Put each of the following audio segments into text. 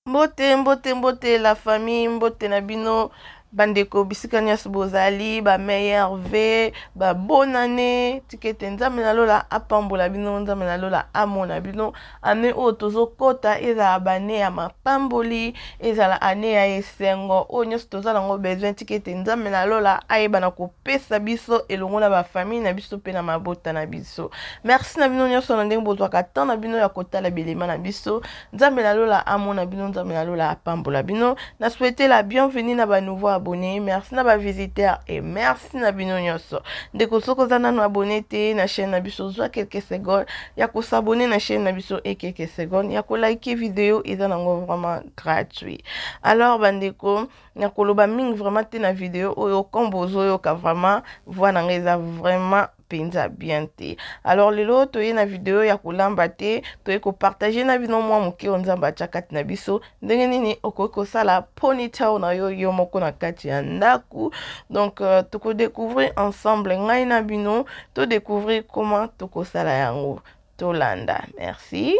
Mbote la famille, mbote na bino bandeko bisika nyonso bozali ba meilleur v ba bonne année tikete nzambe na lola apambola bino nzambe na lola amona bino ane o tozo kota ezala bane ya mapamboli ezala ane ya esengo o nyonso toza nango besoin tikete nzambe na lola ayeba na kopesa biso elongo na ba famille na biso pe na mabota na biso. Merci na bino nyonso na ndenge bozwaka temps na bino ya kotala bilema na biso nzambe na lola amona bino nzambe na lola apambola bino na souhaiter la bienvenue na ba nouveau abonné. Merci na ba visiteur et merci na bino nyonso ndeko soko za nanu abonné te na chaîne na biso zwa quelques secondes ya ko s'abonner na chaîne na biso et quelques secondes ya ko liker vidéo eza nango vraiment gratuit. Alors bandeko na koloba mingi vraiment te na vidéo oyo kombozo yo ka vraiment voix na ngeza vraiment penza bien te. Alors lelo toye na vidéo ya kolamba te toye ko partager na bino mwa moke onzamba chakati na biso ndenge nini okoko sala ponytail na yo yo moko na kati ya ndaku. Donc toko découvrir ensemble ngai na bino to découvrir comment toko sala yango tolanda. Merci.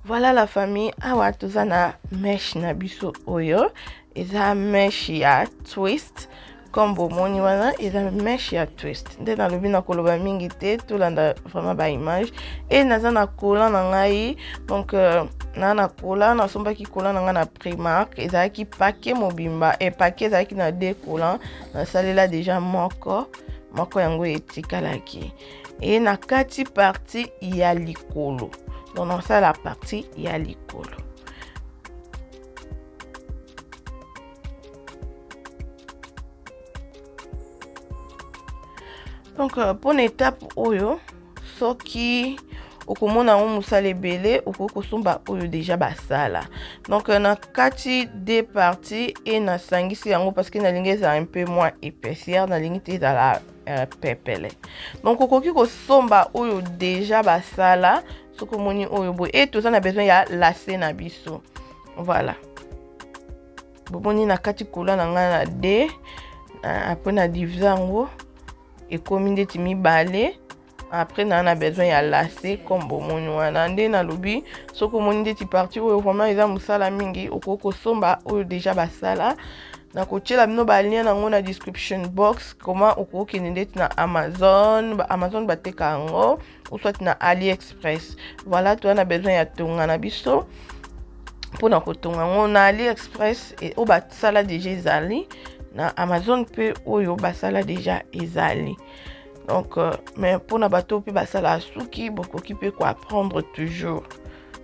Voilà la famille awa toza na mesh na biso oyo eza mesh ya twist comme bomoni wana eza mesh ya twist nde nalobi na koloba mingi te tolanda vraiment ba image et naza na kola na ngai donc na kola na sombaki kola na ngai na Primark ezalaki paquet mobimba et paquet ezalaki na 2 kola na salela déjà moko yango etikalaki et na kati partie ya likolo. Donc on ça la partie ya likolo. Donc pour l'étape oyo soki okomona ngo musala ebele okokosomba oyo déjà basala. Donc na kati des parties et na sangisi yango parce que na lingi ça un peu moins épaisseur na lingi te la pepele. Donc okoki kosomba oyo déjà basala soko moni oyo bo et tout ça na besoin ya lacet na biso. Voilà. Bomoni na kati kola na nga na D après na diviser yango et comme ndeti mibale après na a besoin ya lacet comme bomoni wana nde na lobi soko moni ndeti parti oyo vraiment eza musala mingi okoko somba oyo déjà basala na kotiela bino ba lien nango na description box comment okokende ndeti na Amazon bateka yango ou soit na AliExpress. Voilà tu as besoin ya tonga na biso pour na kotonga ngo na AliExpress et o basala déjà ezali na Amazon pe oyo basala déjà ezali. Donc mais pour na bato pe basala suki bokoki pe ko apprendre toujours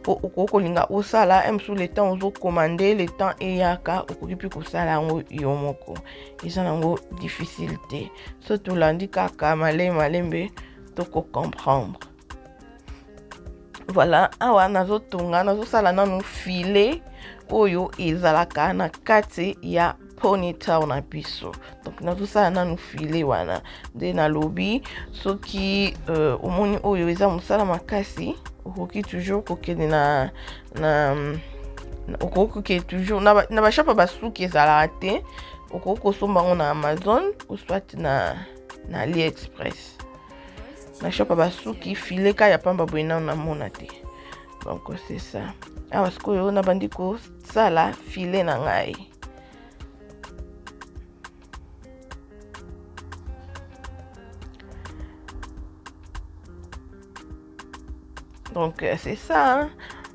okolinga osala même sous le temps ozo commander le temps eyaka okoki pe kosala yango yo moko eza nango difficulté surtout landi kaka malembe toko comprendre. Voilà awa nazotonga nazosala nanu filet oyo ezalaka na kati ya ponytail na biso. Donc nazosala nanu filet wana nde na lobi soki omoni oyo eza musala makasi okoki toujours kokende na okoki toujours na ba shop basuki ezalaka te okoki kosomba ngo na Amazon ou soit na AliExpress. Na shop basuki filet ka ya pamba boina na mona te. Donc c'est ça. Awa sikoyo na bandi ko sala filet na ngai. Donc c'est ça, hein?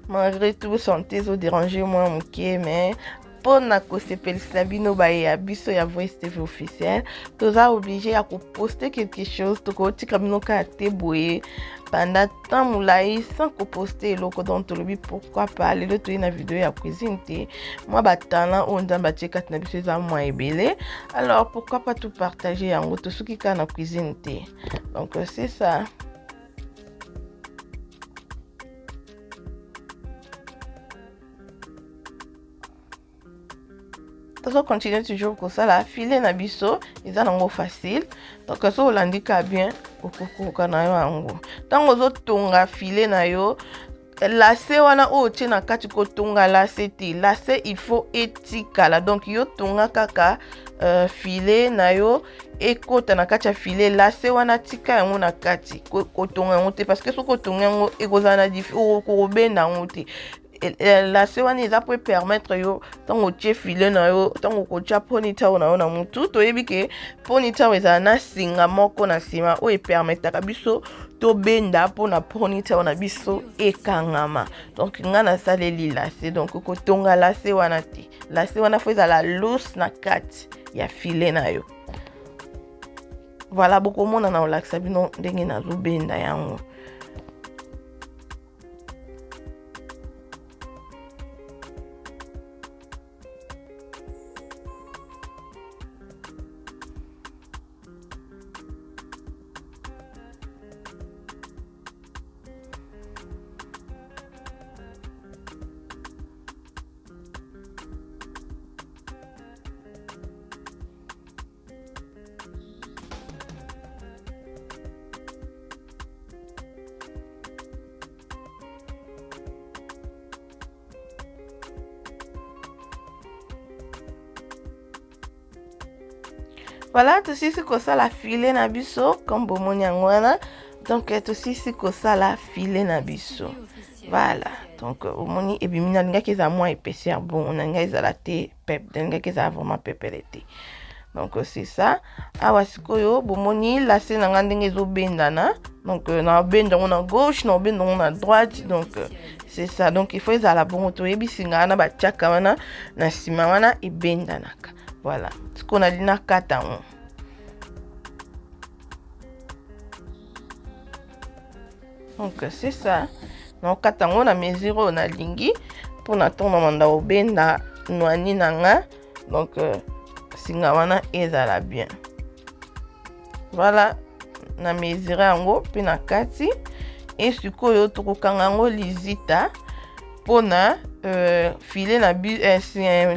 Malgré tout, santé au déranger moi moké, mais pour na kosepelisa bino ba ya biso ya Voice TV officiel, toza obligé à poster quelque chose, to ko tika bino ka te boye pendant temps moulai sans ko poster eloko donc tolobi pourquoi pas lelo to na vidéo ya cuisine te moi ba talent on nzamba teka na biso za moi ebele alors pourquoi pas tout partager yango to soki ka na cuisine te. Donc c'est ça. On continue toujours comme ça la filet na biso eza nango facile. Donc so olandika bien okoko na yo yango tango zo tonga filet na yo lase wana oyo tie na kati kotonga lase te. Lase il faut etikala, donc yo tonga kaka filet na yo ekota na kati ya filet. Lase wana tika yango na kati kotonga yango te, parce que soki kotonga yango ekozala na kokobenda yango te. Lase wana eza po permettre yo ntango otie filet na yo, ntango kotia ponytail na yo na mutu. Toyebi ke ponytail ezala na singa moko na nsima oyo epermetaka biso tobenda mpona ponytail na biso ekangama. Donc nga nasaleli lase, donc kotonga lase wana te. Lase wana fo ezala loose na kati ya filet na yo. Voilà, bokomona na olakisa bino ndenge nazobenda yango. Voilà, tosisi kosala filet na biso comme bomoni yango wana. Donc tosisi kosala filet na biso. Voilà, donc omoni ebimi nalingaki eza mwa épaisseur bon, nalingaki ezala te pep, nalingaki ezala vraiment pepele te. Donc c'est ça. Awa sikoyo bomoni lase na nga ndenge ezobendana. Donc na benda na gauche, na benda na droite. Donc c'est ça. Donc il faut ezala bon toyebi singa na batiaka wana na sima wana ebendanaka. Voilà, ce qu'on a dit na kata. Donc c'est ça. Donc kata on a mesure on a lingi pour na ton manda obenda noani nanga. Donc singa wana ezala bien. Voilà, na mesure yango pe na kati et sikoyo tokokanga ngo lizita pona filet na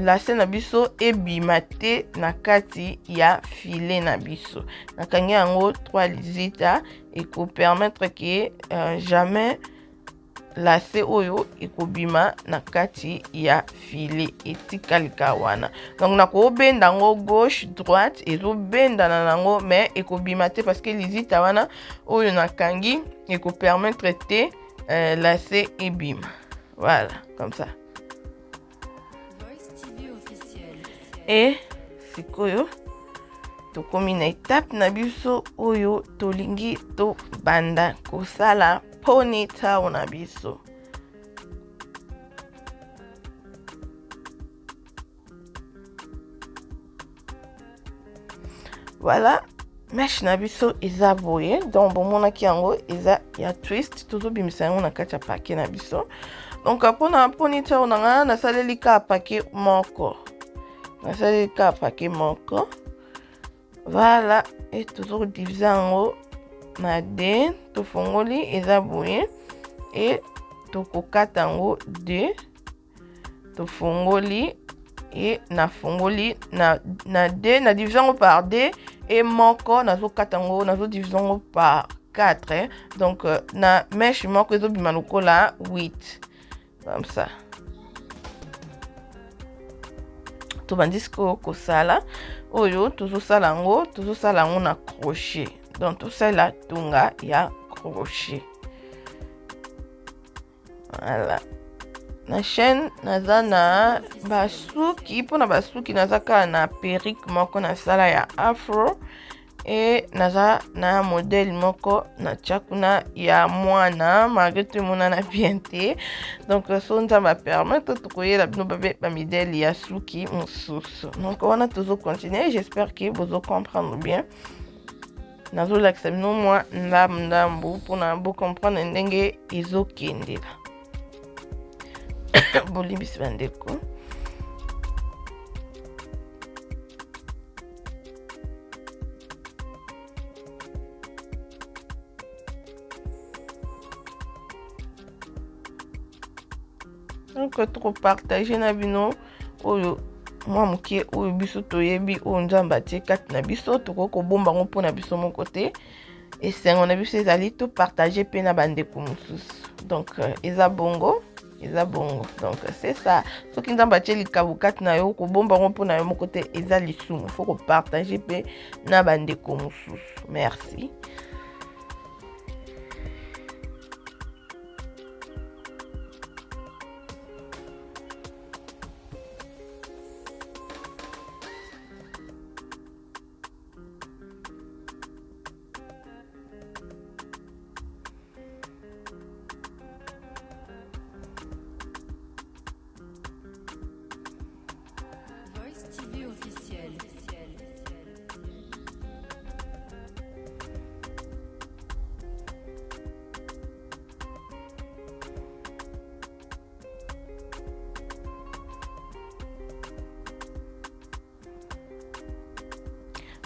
lase na biso ebima te na kati ya filet na biso. Nakangi yango 3 lizita eko permettre que jamais lase oyo ekobima na kati ya filet etikalika wana. Donc nakobenda ngo gauche droite ezobenda na nango mais ekobima te parce que lizita wana oyo nakangi eko permettre te lase ebima. Voilà, comme ça. Et sikoyo tokomi na étape na biso oyo tolingi to banda kosala ponytail na biso. Voilà, mesh na biso eza boye. Donc bomonaki yango eza ya twist tozobimisa yango na kati ya paquet na biso. Donc pona ponytail na nga nasaleli ka paquet moko. Nasaleli ka paquet moko. Voilà, et toujours diviser yango na deux, tofongoli eza boye et tokokata yango deux, tofongoli et na fongoli na deux, na diviser yango par deux et moko nazo kata yango nazo diviser yango par 4 donc na mesh moko ezobima lokola 8 comme ça. Tobandisi kosala oyo tozosala yango na crochet. Donc tosala tunga ya crochet. Voilà. Na chaîne naza na basuki, pona basuki naza ka na perruque moko na sala ya afro et naza na modèle moko na tchakuna ya mwana malgré tout mona na bien te. Donc so nza ba permettre to koyela bino ba modèle ya suki mosusu. Donc on a toujours continuer, j'espère que vous comprendre bien. Nazo lakisa bino mwa ndambu pona bo comprendre ndenge ezokendela. Bolimbisi bandeko. Donc trop partager na bino oyo mwa moke oyo biso toyebi oyo nzambe atie kati na biso tokoko bomba ngo mpona biso moko te esengo na biso ezali to partager pe na bandeko mosusu. donc eza bongo. Donc c'est ça. Ce qui nous a likabukat na yo ko bomba ngo pona yo moko te eza lisumu. Faut ko partager pe na bande ko mususu. Merci.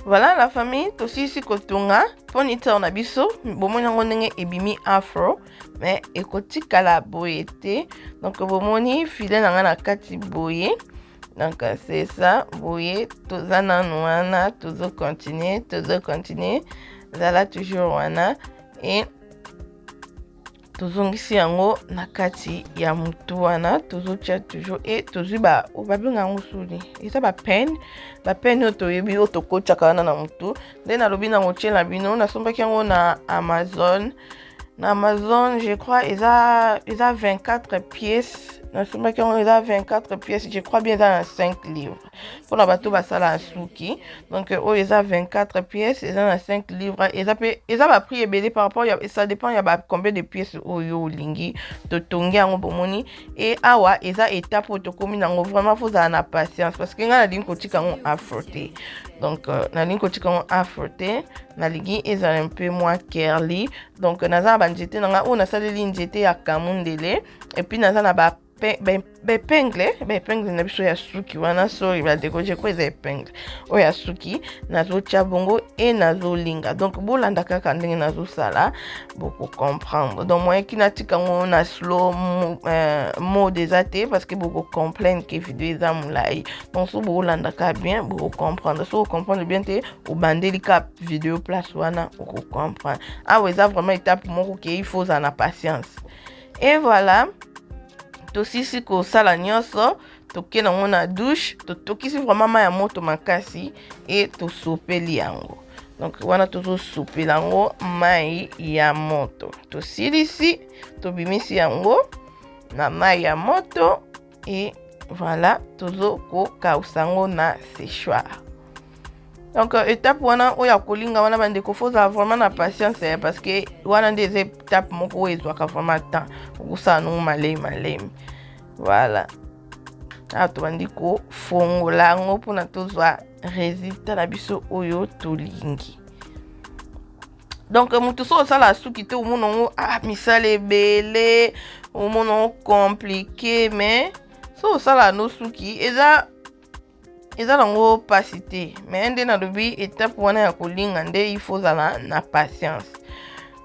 Voilà la famille, aussi ici kotunga ponytail na biso bomoni yango ndenge ebimi afro mais ekotikala boye te. Donc bomoni filet nanga na kati boye. Donc c'est ça boye toza nanu wana tozo continuer zala toujours wana et tozongisi yango na kati ya mutu wana tozotia toujours et tozwi ba obabenga yango suli eza ba pen oyo toyebi oyo tokotiaka wana na mutu nde nalobi na motiela bino nasombaki yango na Amazon. Na Amazon je crois eza 24 pièces. Nasombaki yango eza 24 pièces, je crois bien eza na 5 livres mpona bato basala suki. Donc oyo eza 24 pièces eza na 5 livres eza ba prix ebele par rapport ça dépend ya ba combien de pièces oyo olingi totongi yango bomoni. Et awa eza étape oyo tokomi nango vraiment faut zala na patience parce que nga nalingi kotika yango afroté. Donc nalingi kotika yango afroté nalingi ezala un peu moins curly. Donc naza na banzete nanga oyo nasaleli nzete ya kamundele et puis naza na ba épingle na biso ya suki wana sorry ba décorer ko eza épingle o ya suki nazo tia bongo et nazo linga. Donc bolanda kaka ndenge nazo sala boko comprendre. Donc moi qui natika ngo na slow mode ezate parce que boko comprendre que vidéo eza mulai. Donc so bolanda ka bien boko comprendre. So comprendre bien te o bandeli ka vidéo place wana boko comprendre. Ah ouais, ça vraiment étape moko que il faut en patience. Et voilà. Tosisi ko sala nyonso toke nango na douche totokisi vraiment ma ya moto makasi et tosopeli yango. Donc wana tozo sopeli yango mai ya moto tosilisi tobimisi yango na mai ya moto et voilà tozo ko kausango na séchoir. Donc étape wana oya kolinga wana bandeko faut vraiment na patience parce que wana des étapes moko ezwaka vraiment temps okusa no malemi. Voilà. Ato bandiko fongola ngo pona tozwa résultat na biso oyo tolingi. Donc mutu so sala suki te omono misale ebele omono compliqué mais so sala no suki eza nango pasi te mais nde nalobi étape wana ya kolinga nde il faut zala na patience.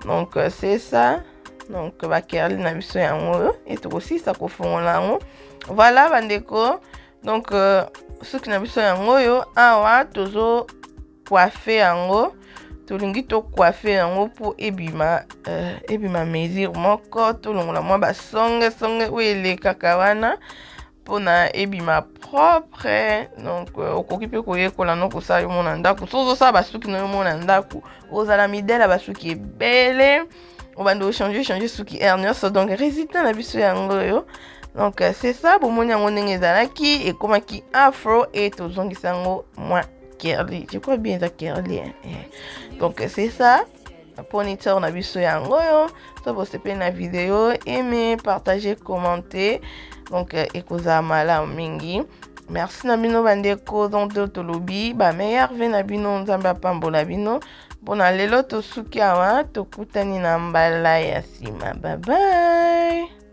Donc c'est ça. Donc bakerli na biso yango et tokosisa kofongola yango. Voilà bandeko. Donc suki na biso yango yo awa tozo coiffer yango tolingi to coiffer yango pour ebima mesure moko tolongola mwa basonge oyo elekaka wana pona ebima propre. Donc okoki pe koyekola no kosala yo mona ndako so ozosala basuki no yo mona ndako ozala midele basuki ebele obando changer suki nyonso. Donc résultat na biso yango yo. Donc c'est ça bomoni yango ndenge ezalaki ekomaki afro et tozongisa yango mwa curly. Je crois bien eza curly donc c'est ça ponytail na biso yango yo. So bosepeli na vidéo aimer partager commenter. Donc ekozala malamu mingi. Merci na bino bandeko. Donc tolobi ba meilleur ve na bino nzambe apambola bino. Mpona lelo tosuki awa tokutani na mbala ya nsima. Bye bye.